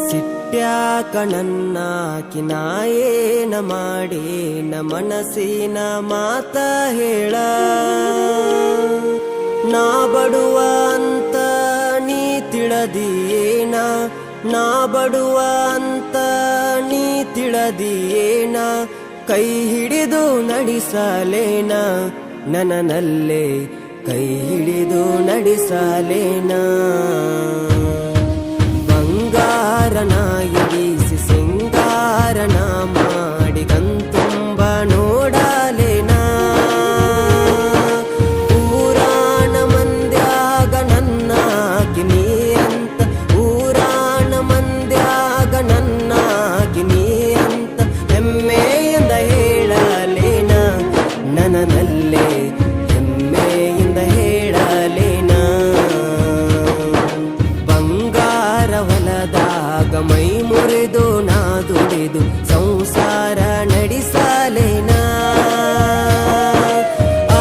ಸಿಟ್ಟ್ಯಾಕ ನನ್ನಾಕಿ ನಾ ಏನ ಮಾಡೇನ ಮನಸ್ಸಿನ ಮಾತ ಹೇಳ ನಾ ಬಡುವ ಅಂತ ನೀ ತಿಳದಿಯೇನ ನಾ ಬಡುವ ಅಂತ ನೀ ತಿಳದಿಯೇನ ಕೈ ಹಿಡಿದು ನಡೆಸಲೇನ ನನ್ನಲ್ಲೇ ಕೈ ಹಿಡಿದು ನಡೆಸಲೇನ ಬಂಗಾರನ ಇರಿಸಿ ಸಿಂಗಾರನ ಮಾಡಿ ಕಣ್ತುಂಬ ನೋಡಲೇನ ಊರಾಣ ಮಂದ್ಯಾಗ ನನ್ನಾಗಿ ನೀ ಅಂತ ಊರಾಣ ಮಂದ್ಯಾಗ ನನ್ನಾಗಿ ನೀ ಅಂತ ಹೆಮ್ಮೆಯಿಂದ ಹೇಳಲೇನ ನನ್ನಲ್ಲೇ ಹೆಮ್ಮೆಯಿಂದ ಹೇಳಲೇನ ಬಂಗಾರ ಹೊಲದಾಗ ಮೈ ಮುರಿದು ನಾ ದುಡಿದು ಸಂಸಾರ ನಡೆಸಲೇನ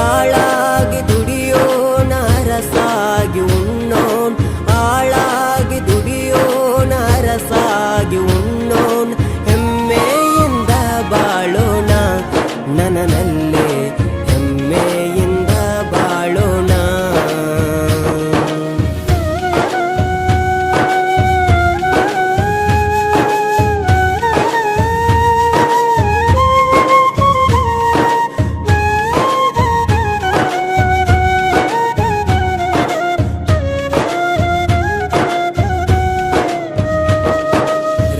ಆಳಾಗಿ ದುಡಿಯೋಣ ಅರಸಾಗಿ ಉಣ್ಣೋನ್ ಆಳಾಗಿ ದುಡಿಯೋಣ ಅರಸಾಗಿ ಉಣ್ಣೋನ್ ಹೆಮ್ಮೆಯಿಂದ ಬಾಳೋಣ ನನ್ನಲ್ಲೇ ಹೆಮ್ಮೆಯಿಂದ ಬಾಳೋಣ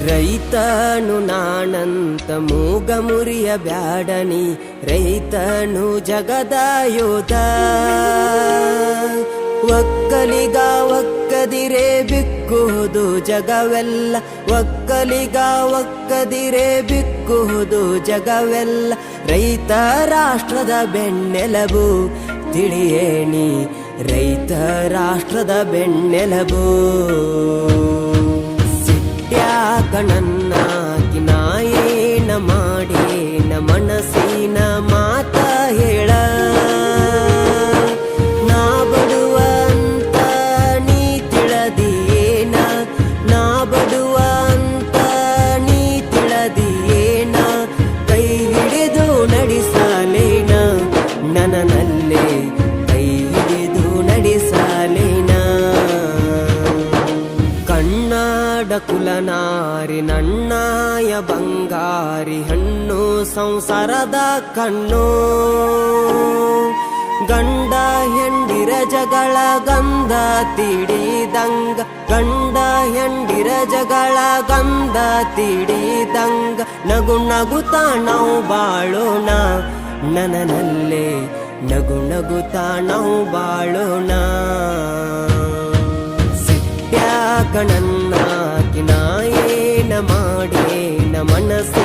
ರೈತನು ನಾನಂತ ಮೂಗ ಮುರಿಯ ಬ್ಯಾಡನಿ ರೈತನು ಜಗದ ಯೋಧ ಒಕ್ಕಲಿಗ ಒಕ್ಕದಿರೆ ಬಿಕ್ಕುವುದು ಜಗವೆಲ್ಲ ಒಕ್ಕಲಿಗ ಒಕ್ಕದಿರೆ ಬಿಕ್ಕುವುದು ಜಗವೆಲ್ಲ ರೈತ ರಾಷ್ಟ್ರದ ಬೆನ್ನೆಲುಬು ತಿಳಿಯೇನಿ ರೈತ ರಾಷ್ಟ್ರದ ಬೆನ್ನೆಲುಬು ಯಾಕ ನನ್ನಾಕಿ ನಾ ಏನ ಮಾಡೇನ ಮನಸ್ಸಿನ ಮಾತ ಹೇಳ ನಾ ಬಡುವ ಅಂತ ನೀ ತಿಳದಿಯೇನ ನಾ ಬಡುವ ಅಂತ ನೀ ತಿಳದಿಯೇನ ಕೈ ಹಿಡಿದು ನಡೆಸಲೇನ ನನ್ನಲ್ಲೇ ಕೈ ಹಿಡಿದು ನಡೆಸಲೇನ ಕನ್ನಡ ಕುಲನಾರಿ ನನ್ನಾಯ ಬಂಗಾರಿ ಹಣ್ಣು ಸಂಸಾರದ ಕಣ್ಣು ಗಂಡ ಹೆಂಡಿರ ಜಗಳ ಗಂಧ ತಿಡಿದಂಗ ಗಂಡ ಹೆಂಡಿರ ಜಗಳ ಗಂಧ ತಿಡಿದಂಗ ನಗು ನಗುತ್ತಾ ನಾವು ಬಾಳೋಣ ನನ್ನಲ್ಲೇ ನಗು ನಗುತ್ತಾ ನಾವು ಬಾಳೋಣ ಯಾಕ ನನ್ನಾಕಿ ನಾ ಏನ ಮಾಡೇನ ಮನಸ್ಸಿ